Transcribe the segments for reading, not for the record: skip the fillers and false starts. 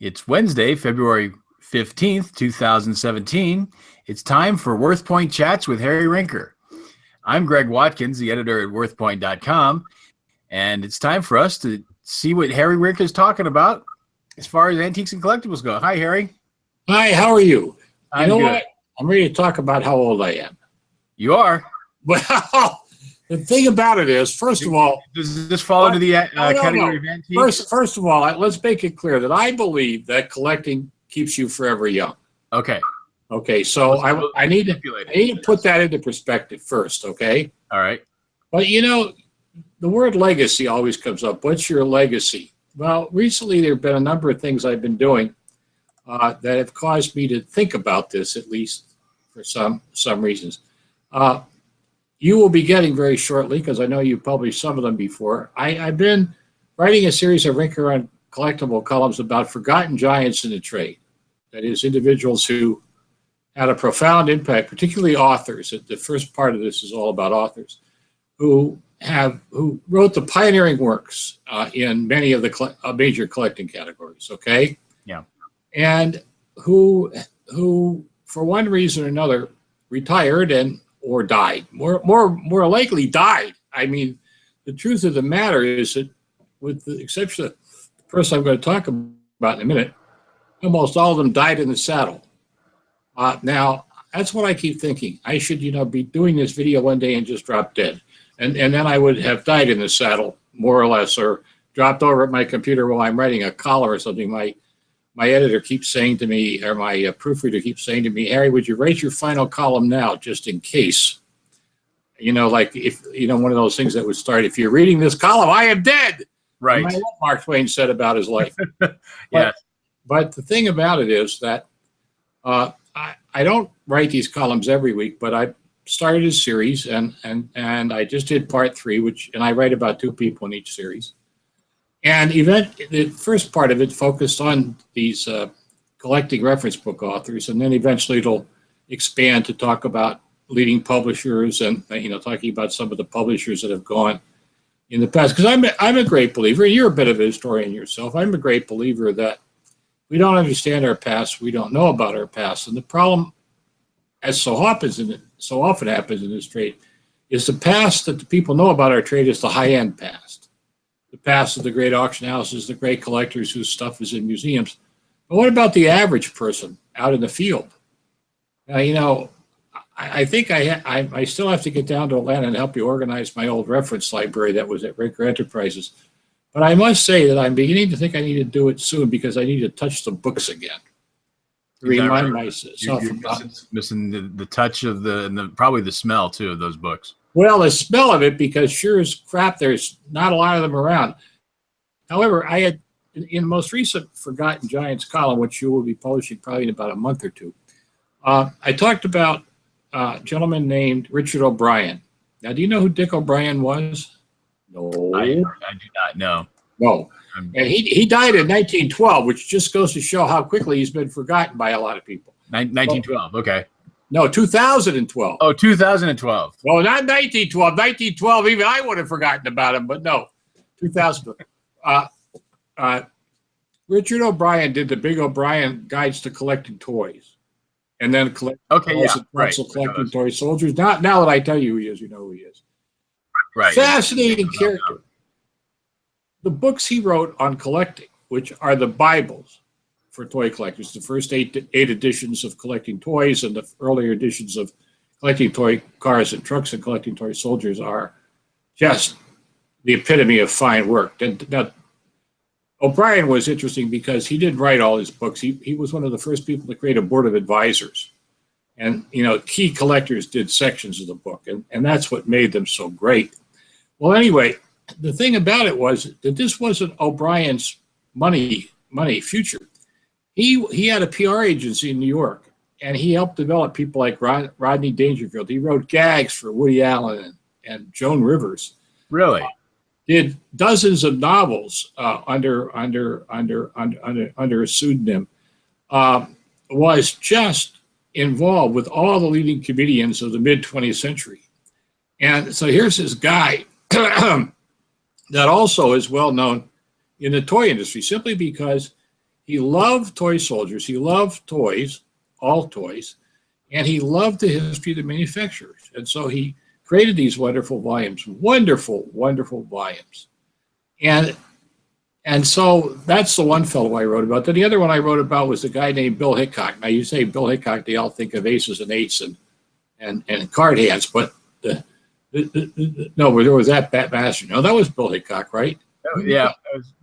It's Wednesday, February 15th, 2017. It's time for WorthPoint Chats with Harry Rinker. I'm Greg Watkins, the editor at WorthPoint.com, and it's time for us to see what Harry Rinker is talking about as far as antiques and collectibles go. Hi, Harry. Hi, how are you? I'm you know good. what? I'm ready to talk about how old I am. You are? Well, the thing about it is, first of all, does this fall into the category of antiques? First of all, let's make it clear that I believe that collecting keeps you forever young. Okay. Okay, so I need to put that into perspective first, okay? All right. But you know, the word legacy always comes up. What's your legacy? Well, recently there have been a number of things I've been doing that have caused me to think about this, at least for some reasons. You will be getting very shortly, because I know you published some of them before. I've been writing a series of Rinker on collectible columns about forgotten giants in the trade. That is, individuals who had a profound impact, particularly authors. The first part of this is all about authors who wrote the pioneering works in many of the major collecting categories. Okay. Yeah. And who for one reason or another retired or died. More likely died. I mean, the truth of the matter is that, with the exception of the person I'm going to talk about in a minute, almost all of them died in the saddle. Now, that's what I keep thinking. I should, be doing this video one day and just drop dead. And then I would have died in the saddle, more or less, or dropped over at my computer while I'm writing a column or something. My editor keeps saying to me, or my proofreader keeps saying to me, Harry, would you write your final column now, just in case? Like if, one of those things that would start, if you're reading this column, I am dead. Right. What Mark Twain said about his life. Yeah. But the thing about it is that I don't write these columns every week, but I started a series, and I just did part 3, and I write about 2 people in each series. And the first part of it focused on these collecting reference book authors, and then eventually it'll expand to talk about leading publishers and talking about some of the publishers that have gone in the past. Because I'm a great believer, and you're a bit of a historian yourself. I'm a great believer that we don't understand our past, we don't know about our past, and the problem, as so often happens in this trade, is the past that the people know about our trade is the high-end past. The past of the great auction houses, the great collectors whose stuff is in museums. But what about the average person out in the field? Now, I think I still have to get down to Atlanta and help you organize my old reference library that was at Rinker Enterprises. But I must say that I'm beginning to think I need to do it soon, because I need to touch the books again. To remind myself you're missing the touch of probably the smell too of those books. Well, the smell of it, because sure as crap, there's not a lot of them around. However, I had, in the most recent Forgotten Giants column, which you will be publishing probably in about a month or two, I talked about a gentleman named Richard O'Brien. Now, do you know who Dick O'Brien was? No. I do not know. No. And he died in 1912, which just goes to show how quickly he's been forgotten by a lot of people. 1912, okay. No, 2012. Oh, 2012. No, not 1912. 1912, even I would have forgotten about him, but no, 2012. Richard O'Brien did the Big O'Brien Guides to Collecting Toys. And then collecting toy soldiers. Now that I tell you who he is, you know who he is. Right. Fascinating character. The books he wrote on collecting, which are the Bibles for toy collectors, the first eight editions of Collecting Toys and the earlier editions of Collecting Toy Cars and Trucks and Collecting Toy Soldiers, are just the epitome of fine work. And now, O'Brien was interesting because he didn't write all his books. He was one of the first people to create a board of advisors. And, key collectors did sections of the book, and that's what made them so great. Well, anyway, the thing about it was that this wasn't O'Brien's money future. He had a PR agency in New York, and he helped develop people like Rodney Dangerfield. He wrote gags for Woody Allen and Joan Rivers. Really? Did dozens of novels under a pseudonym. Was just involved with all the leading comedians of the mid-20th century. And so here's this guy that also is well known in the toy industry, simply because He loved toy soldiers. He loved toys, all toys, and he loved the history of the manufacturers. And so he created these wonderful volumes, wonderful, wonderful volumes. And so that's the one fellow I wrote about. Then the other one I wrote about was a guy named Bill Hickok. Now, you say Bill Hickok, they all think of aces and eights and card hands, but no, there was that Bat Master. No, that was Bill Hickok, right? Yeah.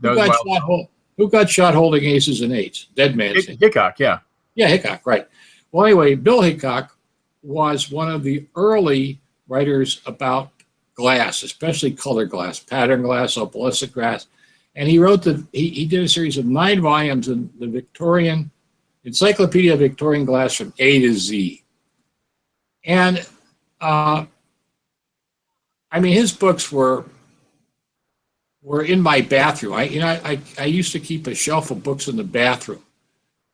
Who got shot holding aces and eights? Dead man. Hickok, yeah. Yeah, Hickok, right. Well, anyway, Bill Hickok was one of the early writers about glass, especially color glass, pattern glass, opalescent glass. And he wrote he did a series of 9 volumes in the Victorian Encyclopedia of Victorian Glass from A to Z. And I mean, his books were in my bathroom. I used to keep a shelf of books in the bathroom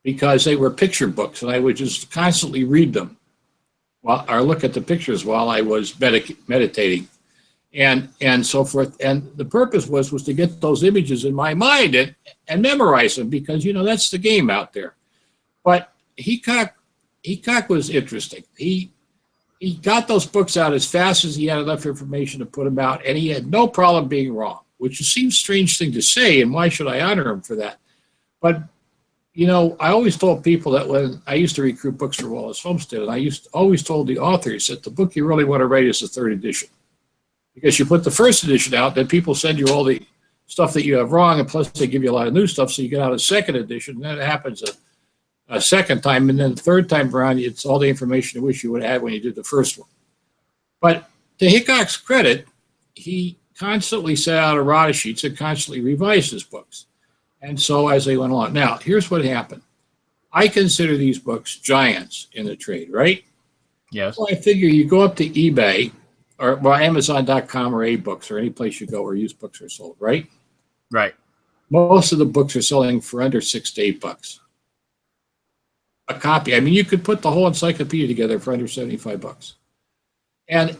because they were picture books, and I would just constantly read them or look at the pictures while I was meditating. And so forth. And the purpose was to get those images in my mind and memorize them because, that's the game out there. But Hickok was interesting. He got those books out as fast as he had enough information to put them out, and he had no problem being wrong, which seems a strange thing to say, and why should I honor him for that? But, I always told people that when I used to recruit books for Wallace Homestead, and I always told the authors that the book you really want to write is the 3rd edition. Because you put the 1st edition out, then people send you all the stuff that you have wrong, and plus they give you a lot of new stuff, so you get out a 2nd edition, and then it happens a second time, and then the 3rd time around, it's all the information you wish you would have had when you did the first one. But to Hickok's credit, he constantly set out errata sheets and constantly revised his books. And so as they went along. Now, here's what happened. I consider these books giants in the trade, right? Yes. Well, I figure you go up to eBay, or Amazon.com or A-Books or any place you go where used books are sold, right? Right. Most of the books are selling for under $6 to $8 a copy. I mean, you could put the whole encyclopedia together for under $75. And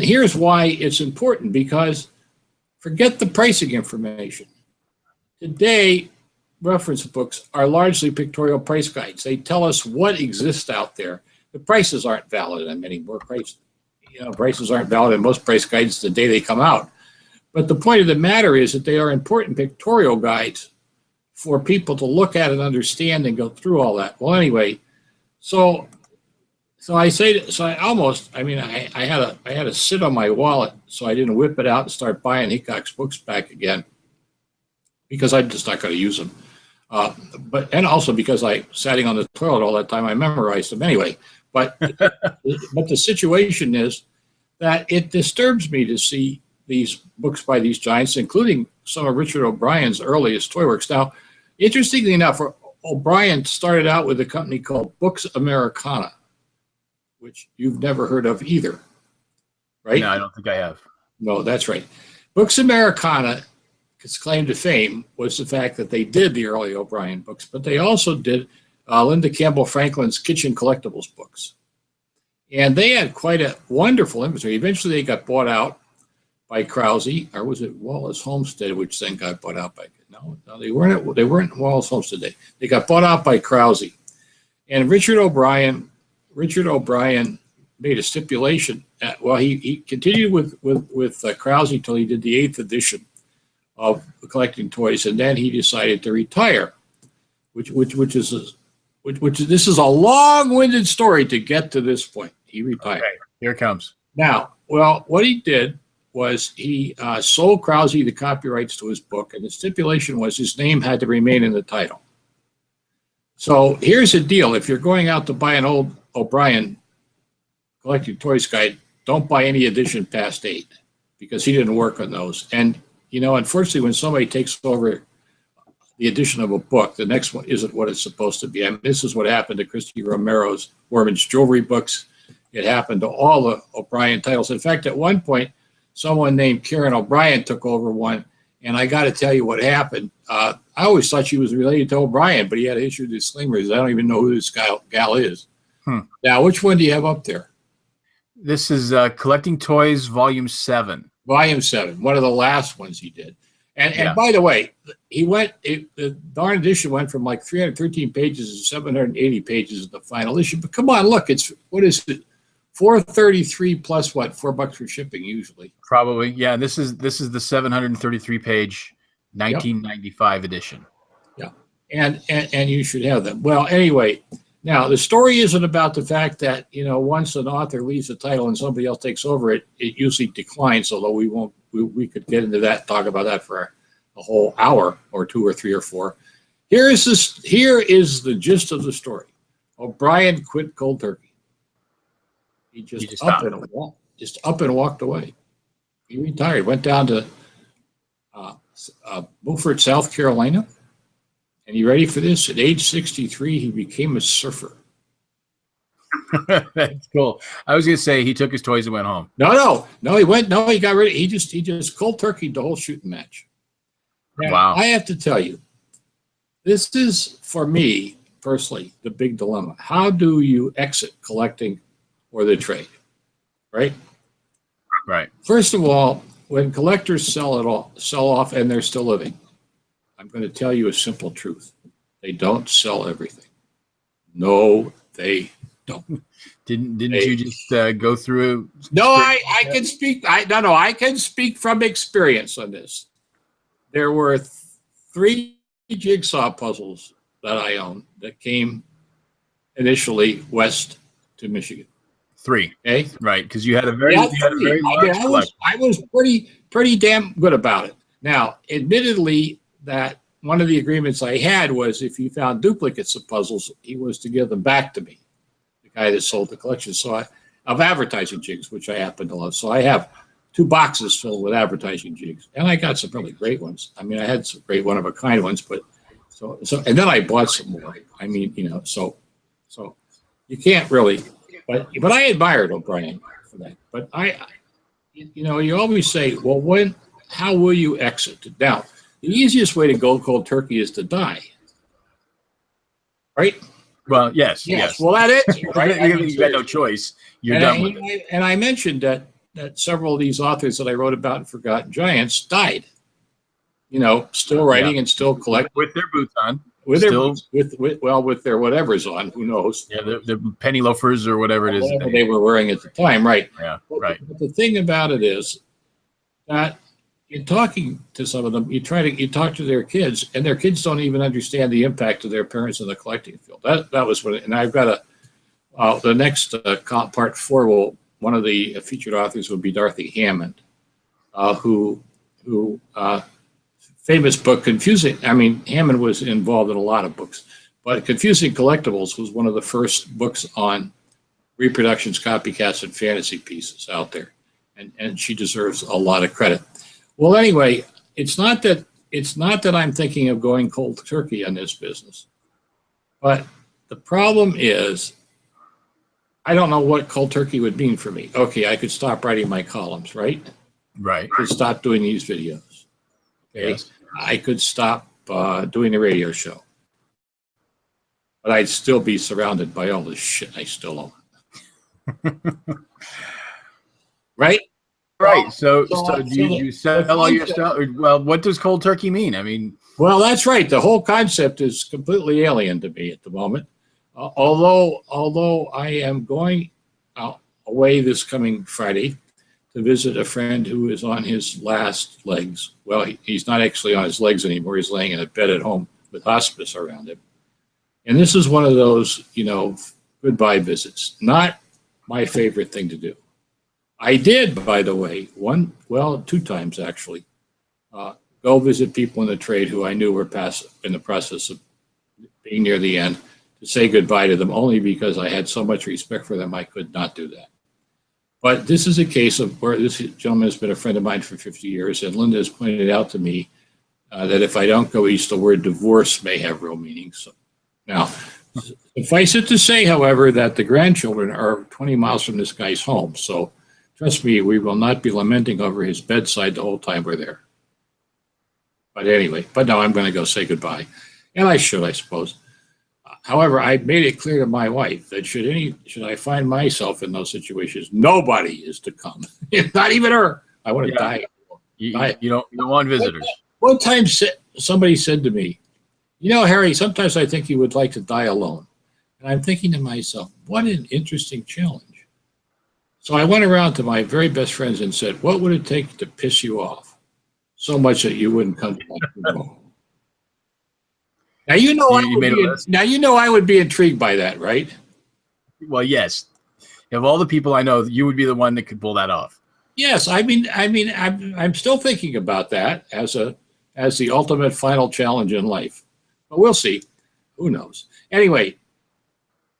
here's why it's important, because forget the pricing information. Today, reference books are largely pictorial price guides. They tell us what exists out there. The prices aren't valid on many more prices. Prices aren't valid in most price guides the day they come out. But the point of the matter is that they are important pictorial guides for people to look at and understand and go through all that. Well, anyway, so I had to sit on my wallet so I didn't whip it out and start buying Hickok's books back again, because I'm just not going to use them. And also because I sitting on the toilet all that time, I memorized them anyway. But the situation is that it disturbs me to see these books by these giants, including some of Richard O'Brien's earliest toy works. Now, interestingly enough, O'Brien started out with a company called Books Americana, which you've never heard of either, right? No, I don't think I have. No, that's right. Books Americana, its claim to fame was the fact that they did the early O'Brien books, but they also did Linda Campbell Franklin's Kitchen Collectibles books. And they had quite a wonderful inventory. Eventually they got bought out by Krause, or was it Wallace Homestead, which then got bought out by, no, they weren't Wallace Homestead. They got bought out by Krause. And Richard O'Brien made a stipulation. He continued with Krause until he did the 8th edition of collecting toys, and then he decided to retire, which this is a long-winded story to get to this point. He retired. Okay, here it comes. Now, well, what he did was he sold Krause the copyrights to his book, and the stipulation was his name had to remain in the title. So here's the deal. If you're going out to buy an old O'Brien collecting toys guide, don't buy any edition past 8, because he didn't work on those. And, unfortunately, when somebody takes over the edition of a book, the next one isn't what it's supposed to be. I mean, this is what happened to Christy Romero's Worman's Jewelry books. It happened to all the O'Brien titles. In fact, at one point, someone named Karen O'Brien took over one, and I got to tell you what happened. I always thought she was related to O'Brien, but he had to issue disclaimers. I don't even know who this gal is. Now, which one do you have up there? This is Collecting Toys, Volume 7. Volume 7, one of the last ones he did. And by the way, the darn edition went from like 313 pages to 780 pages in the final issue. But come on, look, what is it? 433 plus what? $4 for shipping usually. Probably, yeah. This is the 733 page 1995 edition. Yeah, and you should have them. Well, anyway, now the story isn't about the fact that once an author leaves the title and somebody else takes over it, it usually declines. Although we could get into that, talk about that for a whole hour or two or three or four. Here is the gist of the story. O'Brien quit cold turkey. He just up and walked away. He retired, went down to Beaufort, South Carolina. And you ready for this? At age 63, he became a surfer. That's cool. I was going to say he took his toys and went home. No, he got rid of he just cold turkeyed the whole shooting match. Now, wow. I have to tell you, this is, for me personally, the big dilemma. How do you exit collecting or the trade, right? Right. First of all, when collectors sell off and they're still living, I'm going to tell you a simple truth. They don't sell everything. No, they don't. Didn't you just go through? No, I can speak. I can speak from experience on this. There were 3 jigsaw puzzles that I owned that came initially west to Michigan. 3. Okay, right? Because you had a very large collection. I was pretty damn good about it. Now, admittedly, that one of the agreements I had was if he found duplicates of puzzles, he was to give them back to me, the guy that sold the collection. So of advertising jigs, which I happen to love. So I have 2 boxes filled with advertising jigs, and I got some really great ones. I mean, I had some great one-of-a-kind ones, but so and then I bought some more. I mean, so you can't really. But I admired O'Brien for that. But you always say, well, how will you exit? Now, the easiest way to go cold turkey is to die, right? Well, yes. Well, that is right. You got no choice. You're done with it. And I mentioned that several of these authors that I wrote about in Forgotten Giants died. Still writing and still collecting with their boots on. With their whatever's on, who knows? Yeah, the penny loafers or whatever it is. Whatever they were wearing at the time, right? Yeah, right. But the thing about it is that in talking to some of them, you talk to their kids, and their kids don't even understand the impact of their parents in the collecting field. That was what, and I've got the next part 4 one of the featured authors will be Dorothy Hammond, who famous book, Confusing. I mean, Hammond was involved in a lot of books, but Confusing Collectibles was one of the first books on reproductions, copycats, and fantasy pieces out there. And she deserves a lot of credit. Well, anyway, it's not that I'm thinking of going cold turkey on this business, but the problem is I don't know what cold turkey would mean for me. Okay, I could stop writing my columns, right? Right. I could stop doing these videos. Okay. Yes. I could stop doing the radio show, but I'd still be surrounded by all this shit I still own. Right? Right. So you sell all your stuff? Well, what does cold turkey mean? I mean, well, that's right. The whole concept is completely alien to me at the moment. Although I am going away this coming Friday to visit a friend who is on his last legs. Well, he's not actually on his legs anymore. He's laying in a bed at home with hospice around him. And this is one of those, goodbye visits. Not my favorite thing to do. I did, by the way, 2 times actually, go visit people in the trade who I knew were in the process of being near the end, to say goodbye to them only because I had so much respect for them I could not do that. But this is a case of where this gentleman has been a friend of mine for 50 years, and Linda has pointed out to me that if I don't go east, the word divorce may have real meaning. So now, suffice it to say, however, that the grandchildren are 20 miles from this guy's home. So trust me, we will not be lamenting over his bedside the whole time we're there. But anyway, no, I'm going to go say goodbye. And I should, I suppose. However, I made it clear to my wife that should I find myself in those situations, nobody is to come. Not even her. I want to die. You don't want visitors. One time somebody said to me, you know, Harry, sometimes I think you would like to die alone. And I'm thinking to myself, what an interesting challenge. So I went around to my very best friends and said, what would it take to piss you off so much that you wouldn't come to my funeral? Now you know I would be intrigued by that, right? Well, yes. Of all the people I know, you would be the one that could pull that off. Yes, I'm still thinking about that as the ultimate final challenge in life. But we'll see. Who knows? Anyway,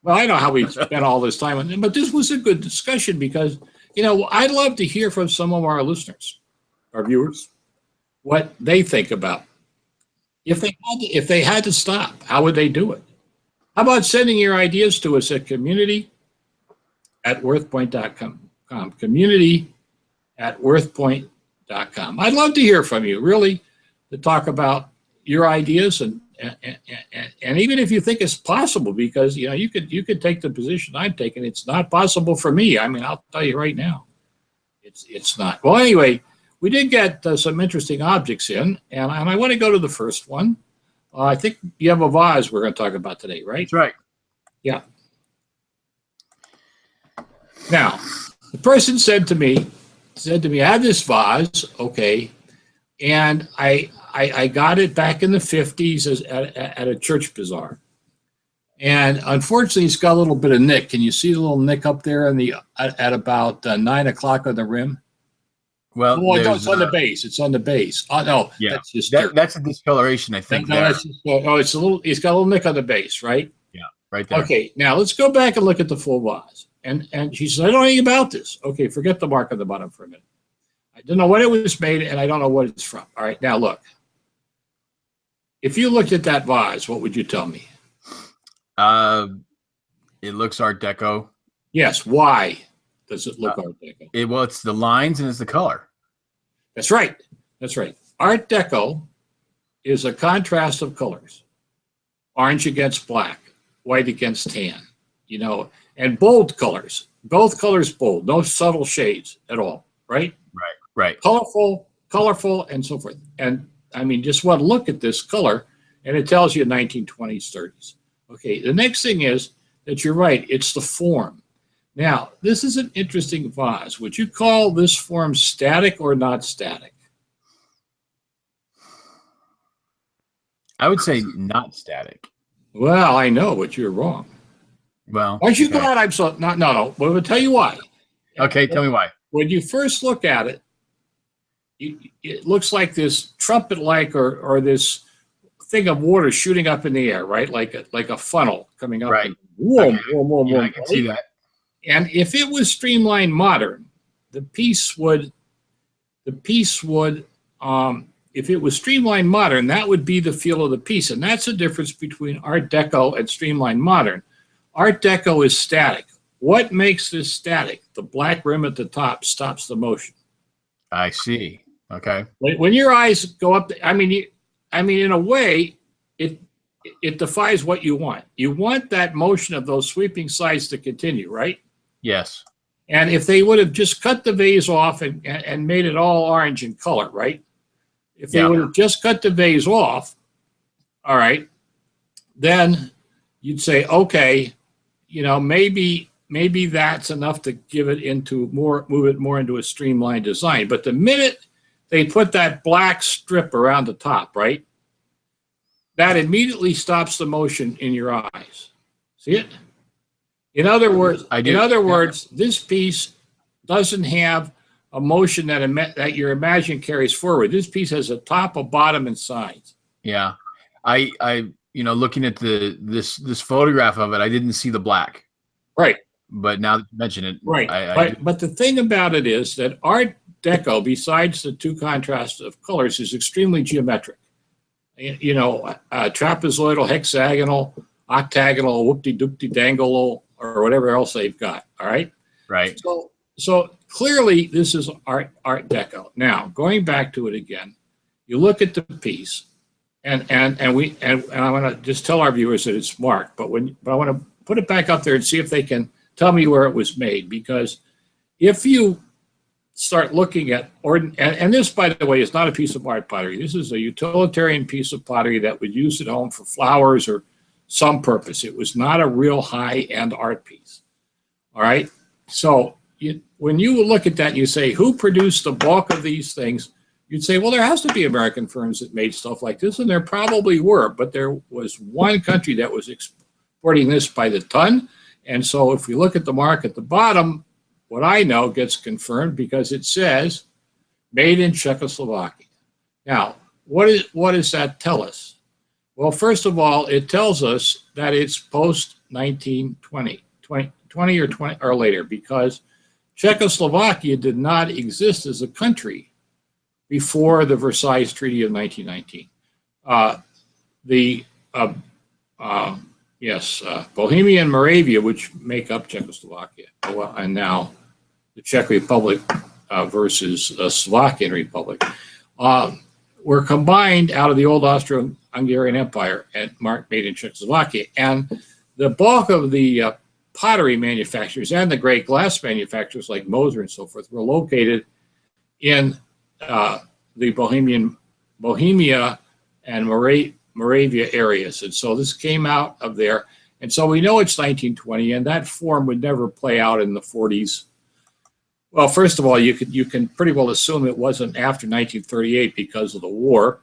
well, I know how we spent all this time on it, but this was a good discussion because, you know, I'd love to hear from some of our listeners, our viewers, what they think about. If they had to stop, how would they do it? How about sending your ideas to us at community@worthpoint.com. Community@worthpoint.com. I'd love to hear from you, really, to talk about your ideas and even if you think it's possible, because you know you could take the position I'm taking. It's not possible for me. I mean, I'll tell you right now, it's not. Well, anyway, we did get some interesting objects in, and I want to go to the first one. I think you have a vase we're going to talk about today, right? That's right. Yeah. Now, the person said to me, I have this vase, okay, and I got it back in the 50s at a church bazaar. And unfortunately, it's got a little bit of nick. Can you see the little nick up there at about 9 o'clock on the rim? Well, it's on the base. It's on the base. Oh no, yeah, that's just that's a discoloration, I think. It's got a little nick on the base, right? Yeah, right there. Okay, now let's go back and look at the full vase. And she said, I don't know anything about this. Okay, forget the mark on the bottom for a minute. I don't know when it was made, and I don't know what it's from. All right, now look. If you looked at that vase, what would you tell me? It looks Art Deco. Yes. Why does it look Art Deco? It's the lines and it's the color. That's right. That's right. Art Deco is a contrast of colors. Orange against black, white against tan, you know, and bold colors. Both colors bold, no subtle shades at all, right? Right. Colorful, and so forth. And I mean, just one look at this color, and it tells you 1920s, 30s. Okay, the next thing is that you're right, it's the form. Now, this is an interesting vase. Would you call this form static or not static? I would say not static. Well, I know, but you're wrong. Well, aren't you glad I'm so no? But I'll tell you why. Okay, tell me why. When you first look at it, it looks like this trumpet-like or this thing of water shooting up in the air, right? Like a funnel coming up. Right. Whoom, Okay. whoom, whoom, Yeah, whoom, I can see that. And if it was streamlined modern, the piece would, if it was streamlined modern, that would be the feel of the piece. And that's the difference between Art Deco and streamlined modern. Art Deco is static. What makes this static? The black rim at the top stops the motion. I see. Okay. When your eyes go up, I mean, in a way, it defies what you want. You want that motion of those sweeping sides to continue, right? Yes. And if they would have just cut the vase off and made it all orange in color, right? If they would have just cut the vase off, all right, then you'd say, okay, you know, maybe that's enough to move it more into a streamlined design. But the minute they put that black strip around the top, right, that immediately stops the motion in your eyes. See it? In other words, this piece doesn't have a motion that your imagination carries forward. This piece has a top, a bottom, and sides. Yeah. I looking at this photograph of it, I didn't see the black. Right. But now that you mention it, right. But the thing about it is that Art Deco, besides the two contrasts of colors, is extremely geometric. You know, trapezoidal, hexagonal, octagonal, whoopty-doopty-dangle, or whatever else they've got. All right. Right. So clearly, this is Art Deco. Now, going back to it again, you look at the piece, and I want to just tell our viewers that it's marked, but I want to put it back up there and see if they can tell me where it was made, because if you start looking at, and this, by the way, is not a piece of art pottery. This is a utilitarian piece of pottery that would use at home for flowers or some purpose. It was not a real high-end art piece. All right. So when you look at that and you say, who produced the bulk of these things? You'd say, well, there has to be American firms that made stuff like this, and there probably were, but there was one country that was exporting this by the ton. And so if we look at the mark at the bottom, what I know gets confirmed because it says made in Czechoslovakia. Now, what does that tell us? Well, first of all, it tells us that it's post 1920, 20 or later, because Czechoslovakia did not exist as a country before the Versailles Treaty of 1919. Bohemia and Moravia, which make up Czechoslovakia, and now the Czech Republic versus the Slovakian Republic, were combined out of the old Austro-Hungarian Empire and made in Czechoslovakia. And the bulk of the pottery manufacturers and the great glass manufacturers like Moser and so forth were located in the Bohemia and Moravia areas. And so this came out of there. And so we know it's 1920, and that form would never play out in the 40s. Well, first of all, you can pretty well assume it wasn't after 1938 because of the war.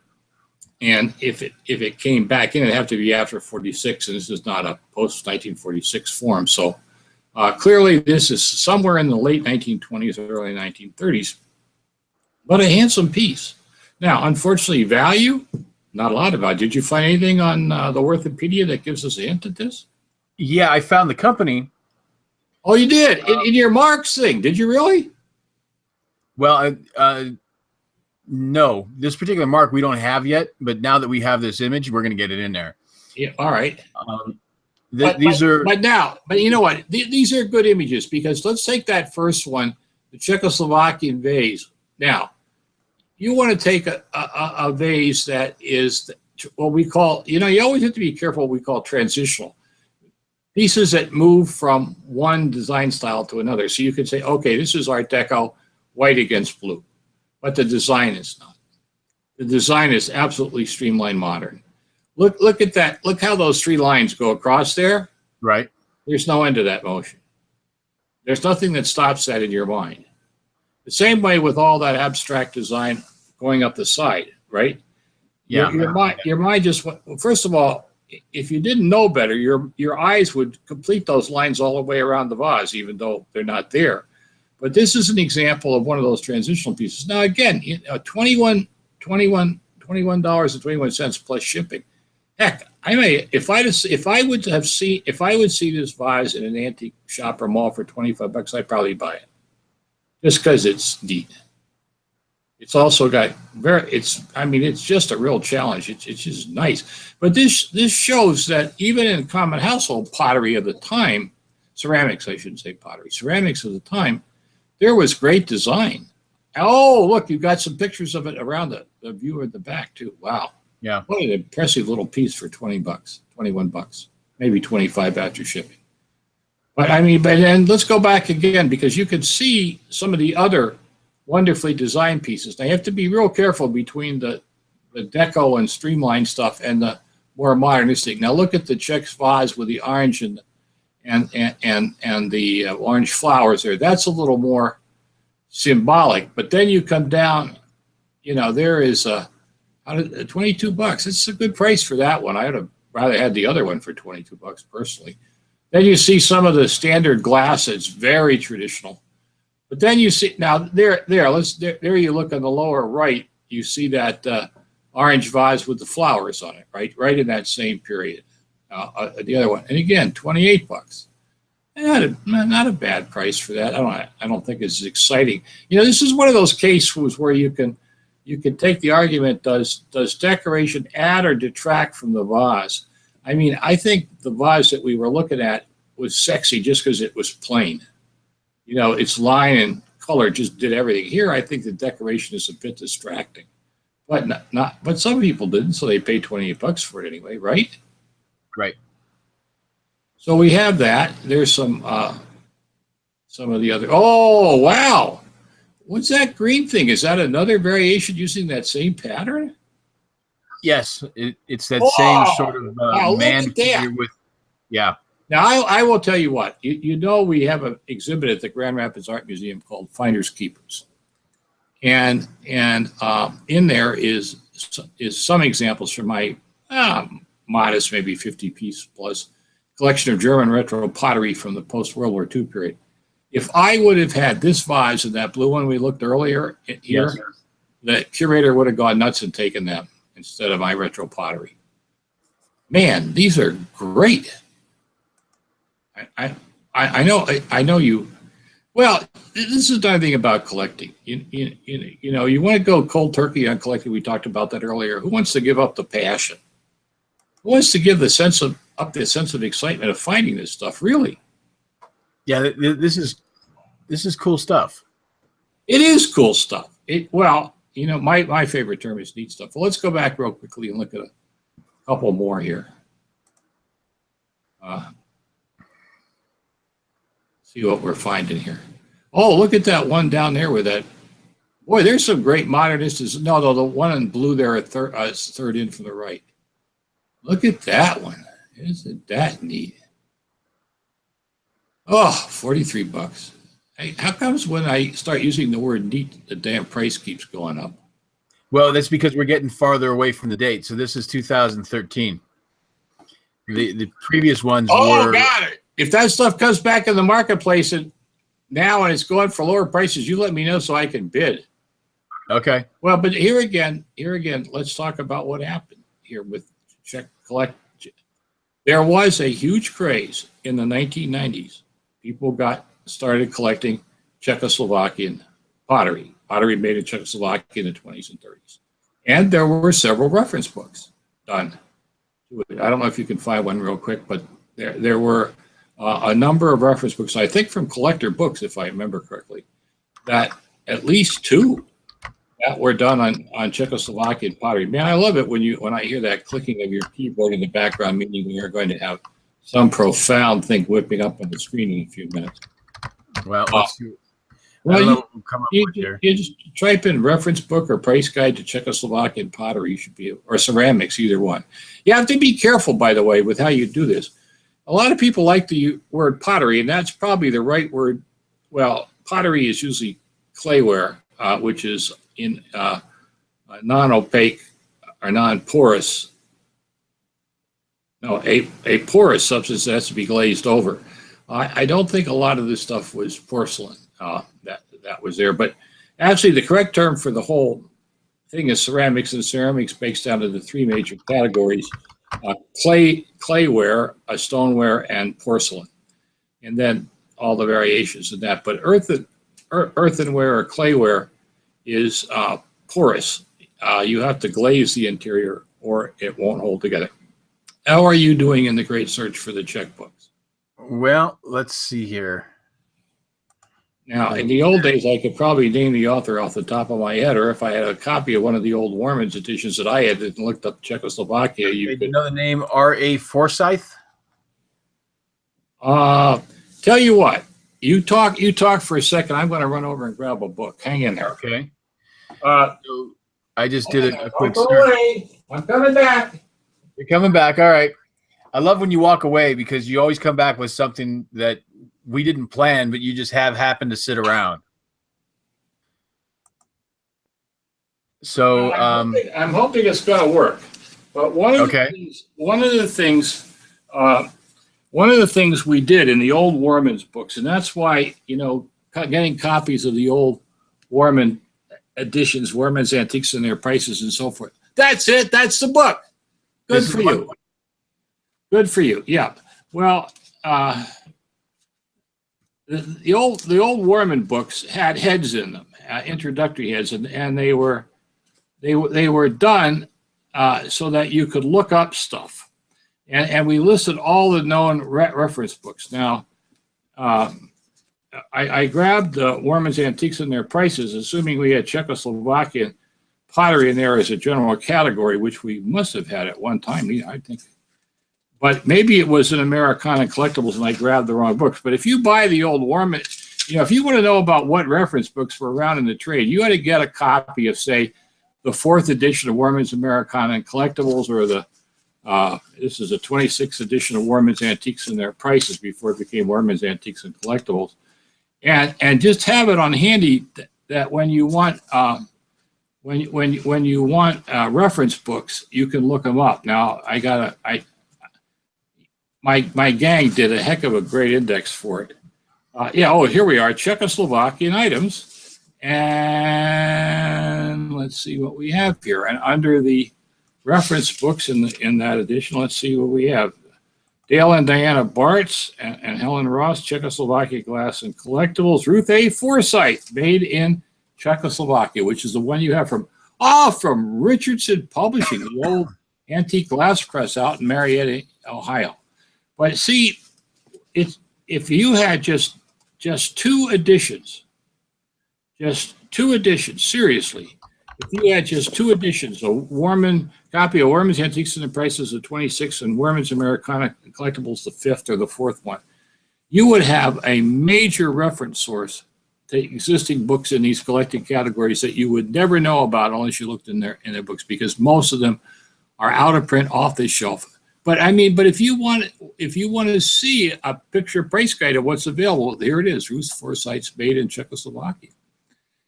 And if it came back in, it'd have to be after 46, and this is not a post-1946 form. So clearly this is somewhere in the late 1920s or early 1930s, but a handsome piece. Now, unfortunately, value, not a lot of value. Did you find anything on the Worthopedia that gives us a hint at this? Yeah, I found the company. Oh, you did? In your marks thing. Did you really? Well, no. This particular mark we don't have yet, but now that we have this image, we're going to get it in there. Yeah, all right. But you know what? These are good images, because let's take that first one, the Czechoslovakian vase. Now, you want to take a vase that is what we call, you always have to be careful what we call transitional. Pieces that move from one design style to another. So you could say, okay, this is Art Deco, white against blue. But the design is not. The design is absolutely streamlined modern. Look at that. Look how those three lines go across there. Right. There's no end to that motion. There's nothing that stops that in your mind. The same way with all that abstract design going up the side, right? Yeah. Your mind just went, well, first of all, if you didn't know better, your eyes would complete those lines all the way around the vase, even though they're not there. But this is an example of one of those transitional pieces. Now, again, $21.21 plus shipping. Heck, if I would see this vase in an antique shop or mall for $25, I'd probably buy it, just because it's neat. It's also got it's just a real challenge. It's just nice. But this shows that even in common household pottery of the time, ceramics, I shouldn't say pottery, ceramics of the time, there was great design. Oh, look, you've got some pictures of it around the view at the back too. Wow. Yeah. What an impressive little piece for $20, $21, maybe 25 after shipping. But then let's go back again, because you can see some of the other wonderfully designed pieces. Now you have to be real careful between the deco and streamlined stuff and the more modernistic. Now look at the Czech vase with the orange and the orange flowers there. That's a little more symbolic. But then you come down, there is $22. It's a good price for that one. I would have rather had the other one for $22 personally. Then you see some of the standard glass that's very traditional. But then you see, now there you look on the lower right, you see that orange vase with the flowers on it, right in that same period. The other one, and again, $28. Not a bad price for that. I don't think it's exciting. This is one of those cases where you can take the argument: does decoration add or detract from the vase? I think the vase that we were looking at was sexy just because it was plain. Its line and color just did everything. Here, I think the decoration is a bit distracting, but but some people didn't, so they paid $28 for it anyway, right? Right. So we have that. There's some of the other. Oh wow! What's that green thing? Is that another variation using that same pattern? Yes, it's that same sort of wow, man look at that. figure with, yeah. Now, I will tell you what. You know we have an exhibit at the Grand Rapids Art Museum called Finders Keepers. And in there is some examples from my modest, maybe 50-piece plus collection of German retro pottery from the post-World War II period. If I would have had this vase and that blue one we looked earlier here, yes, the curator would have gone nuts and taken them instead of my retro pottery. Man, these are great. I know you. Well, this is another thing about collecting. You know, you want to go cold turkey on collecting. We talked about that earlier. Who wants to give up the passion? Who wants to give the sense of excitement of finding this stuff? Really? Yeah, this is cool stuff. It is cool stuff. Well, you know, my favorite term is neat stuff. Well, let's go back real quickly and look at a couple more here. See what we're finding here. Oh, look at that one down there with that. Boy, there's some great modernists. No, the one in blue there at third in from the right. Look at that one. Isn't that neat? Oh, 43 bucks. Hey, how comes when I start using the word neat, the damn price keeps going up? Well, that's because we're getting farther away from the date. So this is 2013. The previous ones were. Oh, got it. If that stuff comes back in the marketplace and now and it's going for lower prices, you let me know so I can bid. Okay. Well, but here again, let's talk about what happened here with Czech collect. There was a huge craze in the 1990s. People started collecting Czechoslovakian pottery made in Czechoslovakia in the 20s and 30s. And there were several reference books done. I don't know if you can find one real quick, but there were a number of reference books, I think from Collector Books, if I remember correctly, that at least two that were done on Czechoslovakian pottery. Man, I love it when I hear that clicking of your keyboard in the background, meaning we are going to have some profound thing whipping up on the screen in a few minutes. Well, let's see. Well, you just type in reference book or price guide to Czechoslovakian pottery, you should be, or ceramics, either one. You have to be careful, by the way, with how you do this. A lot of people like the word pottery, and that's probably the right word. Well, pottery is usually clayware, which is in non-opaque or non-porous. No, a porous substance that has to be glazed over. I don't think a lot of this stuff was porcelain that was there, but actually the correct term for the whole thing is ceramics, and ceramics breaks down into three major categories: clayware, stoneware, and porcelain, and then all the variations of that. But earthenware or clayware is porous. You have to glaze the interior or it won't hold together. How are you doing in the great search for the Czech books? Well, let's see here. Now, in the old days, I could probably name the author off the top of my head, or if I had a copy of one of the old Warman's editions that I had and looked up Czechoslovakia, you could know the name R.A. Forsyth? Tell you what, you talk for a second. I'm going to run over and grab a book. Hang in there. Okay. So I just did a quick search. Away. I'm coming back. You're coming back. All right. I love when you walk away because you always come back with something that we didn't plan, but you just have happened to sit around. So I'm hoping it's going to work. But one of the things we did in the old Warman's books, and that's why, you know, getting copies of the old Warman editions, Warman's Antiques and their prices and so forth. That's it. That's the book. Good for you. Good for you. Yeah. Well, the old Warman books had heads in them, introductory heads, and they were done so that you could look up stuff, and we listed all the known reference books. Now, I grabbed Warman's Antiques and their prices, assuming we had Czechoslovakian pottery in there as a general category, which we must have had at one time, I think. But maybe it was an Americana Collectibles and I grabbed the wrong books. But if you buy the old Warman, if you want to know about what reference books were around in the trade, you ought to get a copy of, say, the fourth edition of Worman's Americana and Collectibles, or this is a 26th edition of Worman's Antiques and Their Prices before it became Worman's Antiques and Collectibles, and just have it on handy that when you want when you want reference books, you can look them up. Now my gang did a heck of a great index for it. Here we are, Czechoslovakian items, and let's see what we have here. And under the reference books in that edition, let's see what we have. Dale and Diana Bartz and Helen Ross, Czechoslovakia Glass and Collectibles. Ruth A. Forsyth, made in Czechoslovakia, which is the one you have from Richardson Publishing, the old antique glass press out in Marietta, Ohio. But see, if you had just two editions, seriously, if you had just two editions, a copy of Worman's Antiques and the Prices of 26 and Worman's Americana and Collectibles, the fifth or the fourth one, you would have a major reference source to existing books in these collecting categories that you would never know about unless you looked in their books, because most of them are out of print, off the shelf. But if you want to see a picture price guide of what's available, here it is, Ruth Forsyth's Made in Czechoslovakia.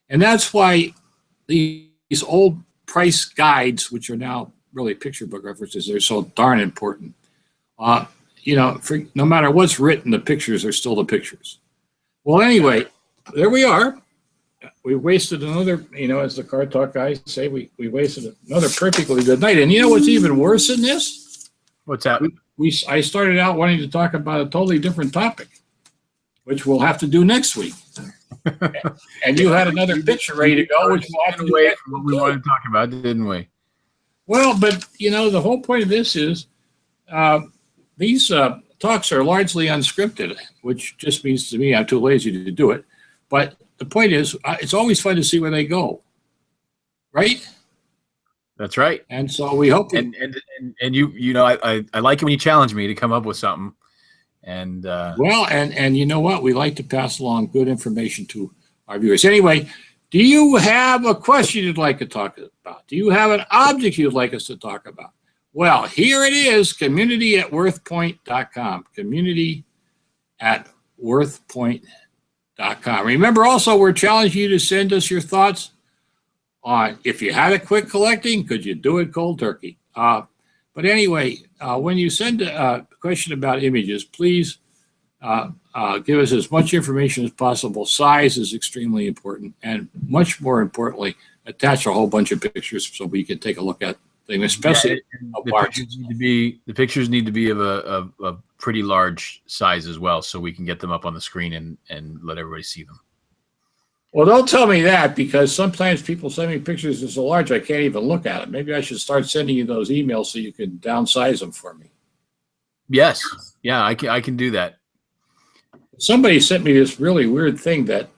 And that's why these old price guides, which are now really picture book references, they're so darn important. No matter what's written, the pictures are still the pictures. Well, anyway, there we are. We wasted another, as the Car Talk guys say, we wasted another perfectly good night. And you know what's even worse than this? What's that? I started out wanting to talk about a totally different topic, which we'll have to do next week. And you had another picture ready to go, which we'll have to do from what we wanted to talk about, didn't we? Well, but the whole point of this is these talks are largely unscripted, which just means to me I'm too lazy to do it. But the point is, it's always fun to see where they go, right? That's right. And so we hope. And I like it when you challenge me to come up with something. And and you know what? We like to pass along good information to our viewers. Anyway, do you have a question you'd like to talk about? Do you have an object you'd like us to talk about? Well, here it is, community@worthpoint.com. Community@worthpoint.com. Remember also, we're challenging you to send us your thoughts on if you had a quick collecting, could you do it cold turkey? But anyway, when you send a question about images, please give us as much information as possible. Size is extremely important, and much more importantly, attach a whole bunch of pictures so we can take a look at them, especially the pictures need to be of a pretty large size as well, so we can get them up on the screen and let everybody see them. Well, don't tell me that, because sometimes people send me pictures that are so large I can't even look at it. Maybe I should start sending you those emails so you can downsize them for me. Yes. Yeah, I can do that. Somebody sent me this really weird thing that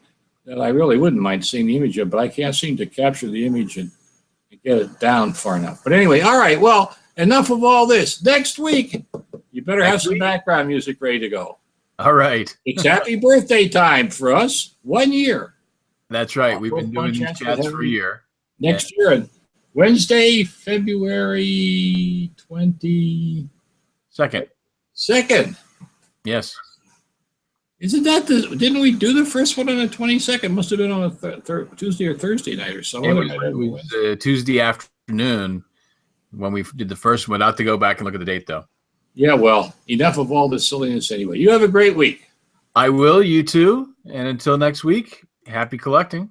I really wouldn't mind seeing the image of, but I can't seem to capture the image and get it down far enough. But anyway, all right, well, enough of all this. Next week, you better have some background music ready to go. All right. It's happy birthday time for us. 1 year. That's right. We've been doing these chats for a year. Next year, Wednesday, February 22nd. Yes. Isn't that didn't we do the first one on the 22nd? Must have been on a Tuesday or Thursday night or so. It was Tuesday afternoon when we did the first one. I'll have to go back and look at the date, though. Yeah, well, enough of all this silliness anyway. You have a great week. I will. You too. And until next week, happy collecting.